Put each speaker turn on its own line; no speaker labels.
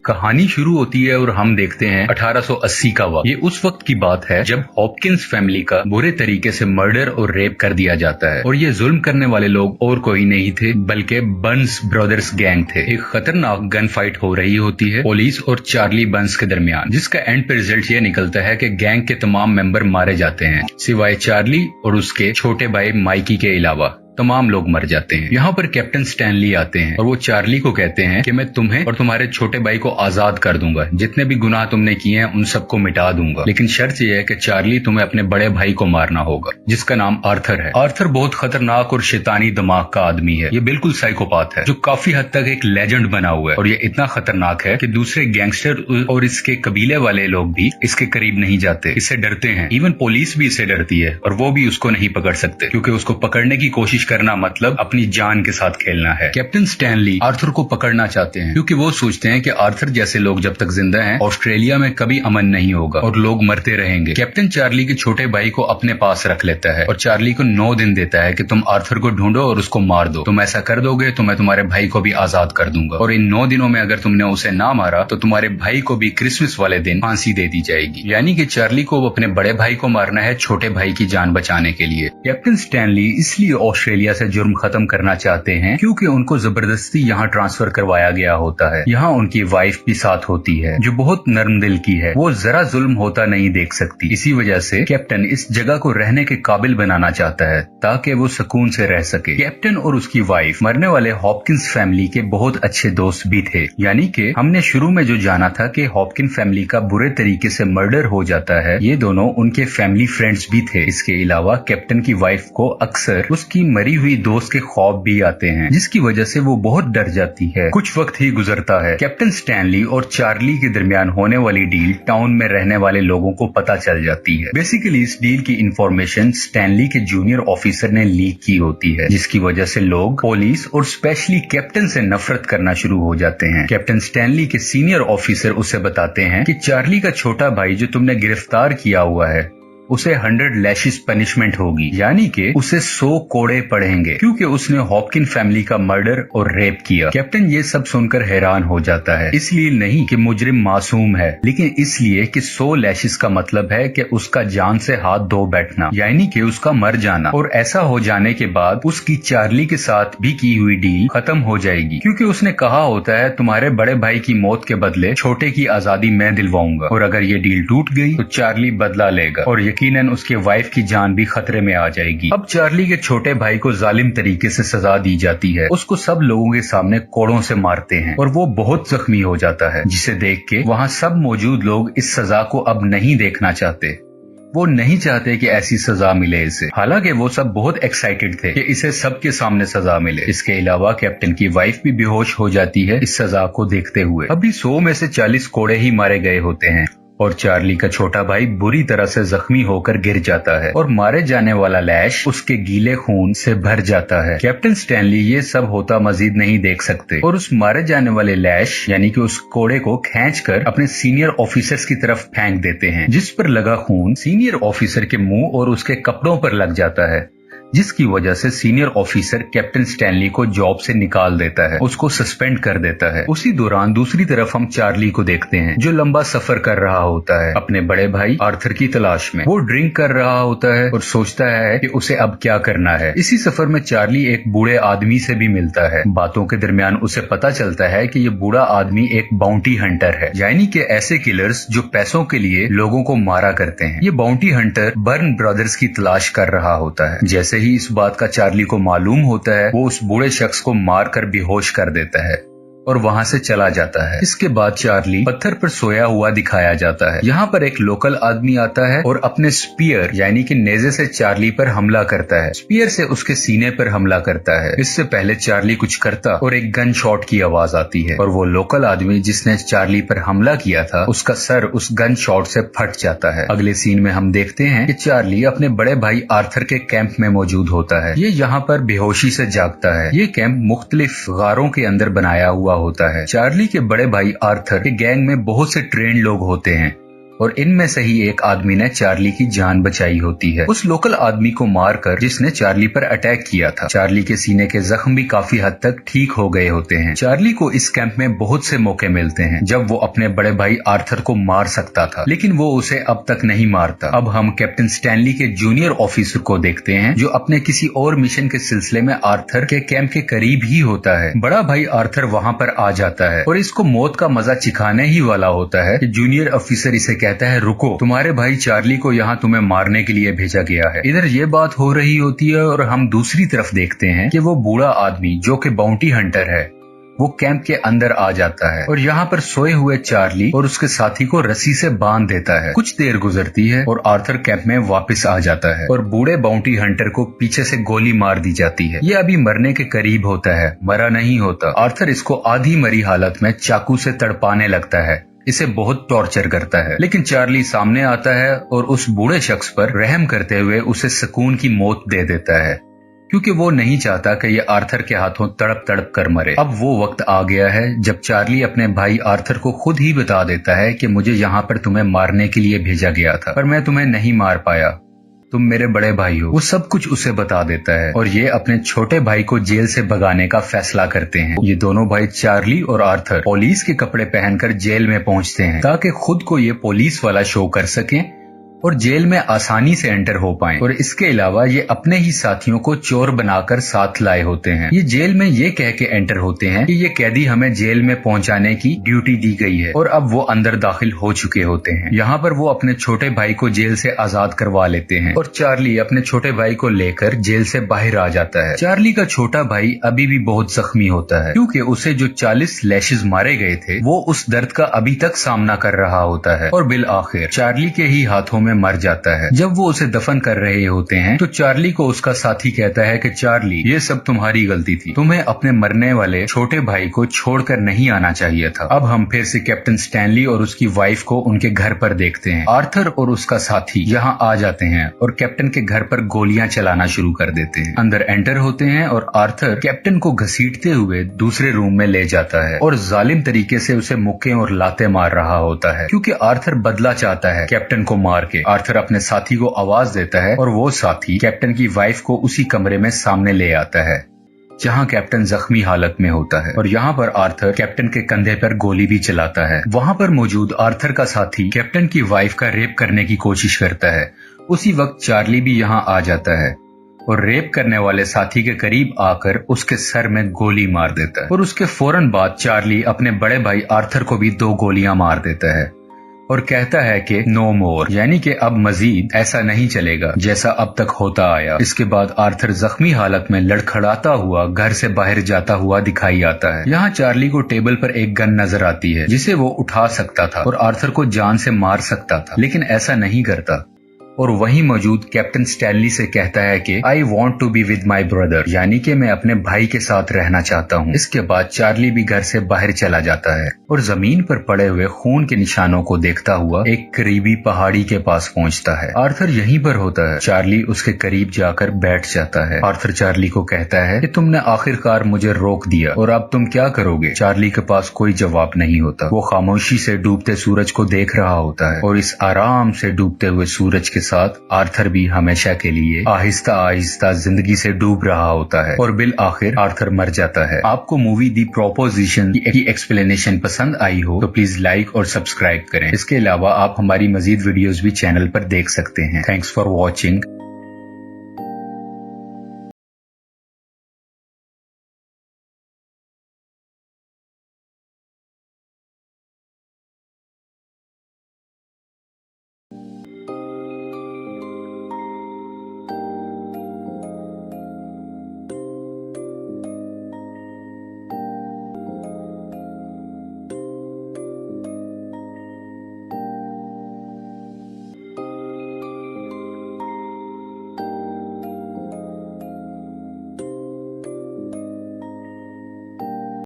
कहानी शुरू होती है और हम देखते हैं 1880 का वक्त। ये उस वक्त की बात है जब हॉपकिंस फैमिली का बुरे तरीके से मर्डर और रेप कर दिया जाता है और ये जुल्म करने वाले लोग और कोई नहीं थे बल्कि बर्न्स ब्रदर्स गैंग थे। एक खतरनाक गन फाइट हो रही होती है पुलिस और चार्ली बर्न्स के दरमियान, जिसका एंड पे रिजल्ट ये निकलता है कि गैंग के तमाम मेंबर मारे जाते हैं सिवाय चार्ली और उसके छोटे भाई माइकी के अलावा। तमाम लोग मर जाते हैं। यहाँ पर कैप्टन स्टैनली आते हैं और वो चार्ली को कहते हैं कि मैं तुम्हें और तुम्हारे छोटे भाई को आजाद कर दूंगा, जितने भी गुनाह तुमने किए हैं उन सबको मिटा दूंगा, लेकिन शर्त यह है कि चार्ली तुम्हें अपने बड़े भाई को मारना होगा जिसका नाम आर्थर है। आर्थर बहुत खतरनाक और शैतानी दिमाग का आदमी है। ये बिल्कुल साइकोपाथ है जो काफी हद तक एक लेजेंड बना हुआ है और ये इतना खतरनाक है कि दूसरे गैंगस्टर और इसके कबीले वाले लोग भी इसके करीब नहीं जाते, इससे डरते हैं। इवन पुलिस भी इससे डरती है और वो भी उसको नहीं पकड़ सकते क्योंकि उसको पकड़ने की कोशिश करना मतलब अपनी जान के साथ खेलना है। कैप्टन स्टैनली आर्थर को पकड़ना चाहते हैं क्योंकि वो सोचते हैं कि आर्थर जैसे लोग जब तक जिंदा हैं ऑस्ट्रेलिया में कभी अमन नहीं होगा और लोग मरते रहेंगे। कैप्टन चार्ली के छोटे भाई को अपने पास रख लेता है और चार्ली को 9 दिन देता है कि तुम आर्थर को ढूंढो और उसको मार दो। तुम ऐसा कर दोगे तो मैं तुम्हारे भाई को भी आजाद कर दूंगा और इन 9 दिनों में अगर तुमने उसे ना मारा तो तुम्हारे भाई को भी क्रिसमस वाले दिन फांसी दे दी जाएगी। यानी कि चार्ली को अपने बड़े भाई को मारना है छोटे भाई की जान बचाने के लिए। कैप्टन स्टैनली इसलिए ऑस्ट्रेलिया से जुर्म खत्म करना चाहते हैं क्योंकि उनको जबरदस्ती यहाँ ट्रांसफर करवाया गया होता है। यहाँ उनकी वाइफ भी साथ होती है जो बहुत नर्म दिल की है, वो जरा जुल्म होता नहीं देख सकती। इसी वजह से कैप्टन इस जगह को रहने के काबिल बनाना चाहता है ताकि वो सुकून से रह सके। कैप्टन और उसकी वाइफ मरने वाले हॉपकिंस फैमिली के बहुत अच्छे दोस्त भी थे। यानी कि हमने शुरू में जो जाना था कि हॉपकिन फैमिली का बुरे तरीके से मर्डर हो जाता है, ये दोनों उनके फैमिली फ्रेंड्स भी थे। इसके अलावा कैप्टन की वाइफ को अक्सर उसकी मरी हुई दोस्त के ख्वाब भी आते हैं जिसकी वजह से वो बहुत डर जाती है। कुछ वक्त ही गुजरता है, कैप्टन स्टैनली और चार्ली के दरमियान होने वाली डील टाउन में रहने वाले लोगों को पता चल जाती है। बेसिकली इस डील की इंफॉर्मेशन स्टैनली के जूनियर ऑफिसर ने लीक की होती है जिसकी वजह से लोग पुलिस और स्पेशली कैप्टन से नफरत करना शुरू हो जाते हैं। कैप्टन स्टैनली के सीनियर ऑफिसर उसे बताते हैं कि चार्ली का छोटा भाई जो तुमने गिरफ्तार किया हुआ है उसे 100 लैशेस पनिशमेंट होगी, यानी कि उसे 100 कोड़े पड़ेंगे क्योंकि उसने हॉपकिन फैमिली का मर्डर और रेप किया। कैप्टन ये सब सुनकर हैरान हो जाता है, इसलिए नहीं कि मुजरिम मासूम है, लेकिन इसलिए कि 100 लैशेस का मतलब है कि उसका जान से हाथ धो बैठना, यानी कि उसका मर जाना। और ऐसा हो जाने के बाद उसकी चार्ली के साथ भी की हुई डील खत्म हो जाएगी क्योंकि उसने कहा होता है तुम्हारे बड़े भाई की मौत के बदले छोटे की आजादी मैं दिलवाऊंगा और अगर ये डील टूट गई तो चार्ली बदला लेगा और यकीनन उसके वाइफ की जान भी खतरे में आ जाएगी। अब चार्ली के छोटे भाई को जालिम तरीके से सजा दी जाती है, उसको सब लोगों के सामने कोड़ों से मारते हैं और वो बहुत जख्मी हो जाता है, जिसे देख के वहाँ सब मौजूद लोग इस सजा को अब नहीं देखना चाहते। वो नहीं चाहते कि ऐसी सजा मिले इसे, हालांकि वो सब बहुत एक्साइटेड थे कि इसे सबके सामने सजा मिले। इसके अलावा कैप्टन की वाइफ भी बेहोश हो जाती है इस सजा को देखते हुए। अभी 100 में से 40 कोड़े ही मारे गए होते हैं और चार्ली का छोटा भाई बुरी तरह से जख्मी होकर गिर जाता है और मारे जाने वाला लैश उसके गीले खून से भर जाता है। कैप्टन स्टैनली ये सब होता मजीद नहीं देख सकते और उस मारे जाने वाले लैश यानी कि उस कोड़े को खींचकर अपने सीनियर ऑफिसर्स की तरफ फेंक देते हैं, जिस पर लगा खून सीनियर ऑफिसर के मुंह और उसके कपड़ों पर लग जाता है, जिसकी वजह से सीनियर ऑफिसर कैप्टन स्टैनली को जॉब से निकाल देता है, उसको सस्पेंड कर देता है। उसी दौरान दूसरी तरफ हम चार्ली को देखते हैं जो लंबा सफर कर रहा होता है अपने बड़े भाई आर्थर की तलाश में। वो ड्रिंक कर रहा होता है और सोचता है कि उसे अब क्या करना है। इसी सफर में चार्ली एक बूढ़े आदमी से भी मिलता है। बातों के दरमियान उसे पता चलता है कि ये बूढ़ा आदमी एक बाउंटी हंटर है, यानी कि ऐसे किलर्स जो पैसों के लिए लोगों को मारा करते हैं। ये बाउंटी हंटर बर्न ब्रदर्स की तलाश कर रहा होता है। जैसे ही इस बात का चार्ली को मालूम होता है वो उस बूढ़े शख्स को मारकर बेहोश कर देता है और वहां से चला जाता है। इसके बाद चार्ली पत्थर पर सोया हुआ दिखाया जाता है। यहाँ पर एक लोकल आदमी आता है और अपने स्पीयर यानी कि नेजे से चार्ली पर हमला करता है। स्पीयर से उसके सीने पर हमला करता है। इससे पहले चार्ली कुछ करता और एक गन शॉट की आवाज आती है और वो लोकल आदमी जिसने चार्ली पर हमला किया था उसका सर उस गन शॉट से फट जाता है। अगले सीन में हम देखते हैं कि चार्ली अपने बड़े भाई आर्थर के कैंप में मौजूद होता है। ये यहाँ पर बेहोशी से जागता है। ये कैंप मुख्तलिफ गारों के अंदर बनाया हुआ होता है। चार्ली के बड़े भाई आर्थर के गैंग में बहुत से ट्रेन लोग होते हैं और इनमें से ही एक आदमी ने चार्ली की जान बचाई होती है, उस लोकल आदमी को मारकर जिसने चार्ली पर अटैक किया था। चार्ली के सीने के जख्म भी काफी हद तक ठीक हो गए होते हैं। चार्ली को इस कैंप में बहुत से मौके मिलते हैं जब वो अपने बड़े भाई आर्थर को मार सकता था, लेकिन वो उसे अब तक नहीं मारता। अब हम कैप्टन स्टैनली के जूनियर ऑफिसर को देखते हैं जो अपने किसी और मिशन के सिलसिले में आर्थर के कैंप के करीब ही होता है। बड़ा भाई आर्थर वहाँ पर आ जाता है और इसको मौत का मजा चिखाने ही वाला होता है कि जूनियर ऑफिसर इसे कहता है, रुको, तुम्हारे भाई चार्ली को यहाँ तुम्हें मारने के लिए भेजा गया है। इधर ये बात हो रही होती है और हम दूसरी तरफ देखते हैं कि वो बूढ़ा आदमी जो कि बाउंटी हंटर है वो कैंप के अंदर आ जाता है और यहाँ पर सोए हुए चार्ली और उसके साथी को रस्सी से बांध देता है। कुछ देर गुजरती है और आर्थर कैंप में वापस आ जाता है और बूढ़े बाउंटी हंटर को पीछे से गोली मार दी जाती है। ये अभी मरने के करीब होता है, मरा नहीं होता। आर्थर इसको आधी मरी हालत में चाकू से तड़पाने लगता है, इसे बहुत टॉर्चर करता है, लेकिन चार्ली सामने आता है और उस बूढ़े शख्स पर रहम करते हुए उसे सुकून की मौत दे देता है, क्योंकि वो नहीं चाहता कि ये आर्थर के हाथों तड़प तड़प कर मरे। अब वो वक्त आ गया है जब चार्ली अपने भाई आर्थर को खुद ही बता देता है कि मुझे यहाँ पर तुम्हें मारने के लिए भेजा गया था, पर मैं तुम्हें नहीं मार पाया, तुम मेरे बड़े भाई हो। वो सब कुछ उसे बता देता है और ये अपने छोटे भाई को जेल से भगाने का फैसला करते हैं। ये दोनों भाई चार्ली और आर्थर पुलिस के कपड़े पहनकर जेल में पहुंचते हैं ताकि खुद को ये पुलिस वाला शो कर सकें और जेल में आसानी से एंटर हो पाएं। और इसके अलावा ये अपने ही साथियों को चोर बनाकर साथ लाए होते हैं। ये जेल में ये कह के एंटर होते हैं कि ये कैदी हमें जेल में पहुंचाने की ड्यूटी दी गई है और अब वो अंदर दाखिल हो चुके होते हैं। यहाँ पर वो अपने छोटे भाई को जेल से आजाद करवा लेते हैं और चार्ली अपने छोटे भाई को लेकर जेल से बाहर आ जाता है। चार्ली का छोटा भाई अभी भी बहुत जख्मी होता है क्योंकि उसे जो 40 लैशेस मारे गए थे वो उस दर्द का अभी तक सामना कर रहा होता है और बिल आखिर चार्ली के ही हाथों में मर जाता है। जब वो उसे दफन कर रहे होते हैं तो चार्ली को उसका साथी कहता है कि चार्ली, ये सब तुम्हारी गलती थी, तुम्हें अपने मरने वाले छोटे भाई को छोड़कर नहीं आना चाहिए था। अब हम फिर से कैप्टन स्टैनली और उसकी वाइफ को उनके घर पर देखते हैं। आर्थर और उसका साथी यहाँ आ जाते हैं और कैप्टन के घर पर गोलियां चलाना शुरू कर देते हैं। अंदर एंटर होते हैं और आर्थर कैप्टन को घसीटते हुए दूसरे रूम में ले जाता है और जालिम तरीके से उसे मुक्के और लाते मार रहा होता है क्योंकि आर्थर बदला चाहता है कैप्टन को मार के। आर्थर अपने साथी को आवाज देता है और वो साथी कैप्टन की वाइफ को उसी कमरे में सामने ले आता है जहां कैप्टन जख्मी हालत में होता है और यहाँ पर आर्थर कैप्टन के कंधे पर गोली भी चलाता है। वहाँ पर मौजूद आर्थर का साथी कैप्टन की वाइफ का रेप करने की कोशिश करता है। उसी वक्त चार्ली भी यहाँ आ जाता है और रेप करने वाले साथी के करीब आकर उसके सर में गोली मार देता है और उसके फौरन बाद चार्ली अपने बड़े भाई आर्थर को भी 2 गोलियां मार देता है और कहता है कि नो मोर, यानी कि अब मजीद ऐसा नहीं चलेगा जैसा अब तक होता आया। इसके बाद आर्थर जख्मी हालत में लड़खड़ाता हुआ घर से बाहर जाता हुआ दिखाई आता है। यहाँ चार्ली को टेबल पर एक गन नजर आती है जिसे वो उठा सकता था और आर्थर को जान से मार सकता था, लेकिन ऐसा नहीं करता और वहीं मौजूद कैप्टन स्टैनली से कहता है कि I want to be with my brother, यानी कि मैं अपने भाई के साथ रहना चाहता हूँ। इसके बाद चार्ली भी घर से बाहर चला जाता है और जमीन पर पड़े हुए खून के निशानों को देखता हुआ एक करीबी पहाड़ी के पास पहुँचता है। आर्थर यहीं पर होता है। चार्ली उसके करीब जाकर बैठ जाता है। आर्थर चार्ली को कहता है कि तुमने आखिरकार मुझे रोक दिया और अब तुम क्या करोगे। चार्ली के पास कोई जवाब नहीं होता। वो खामोशी से डूबते सूरज को देख रहा होता है और इस आराम से डूबते हुए सूरज के साथ आर्थर भी हमेशा के लिए आहिस्ता आहिस्ता जिंदगी से डूब रहा होता है और बिल आखिर आर्थर मर जाता है। आपको मूवी दी प्रोपोजिशन की एक्सप्लेनेशन पसंद आई हो तो प्लीज लाइक और सब्सक्राइब करें। इसके अलावा आप हमारी मजीद वीडियोस भी चैनल पर देख सकते हैं। Thanks for watching.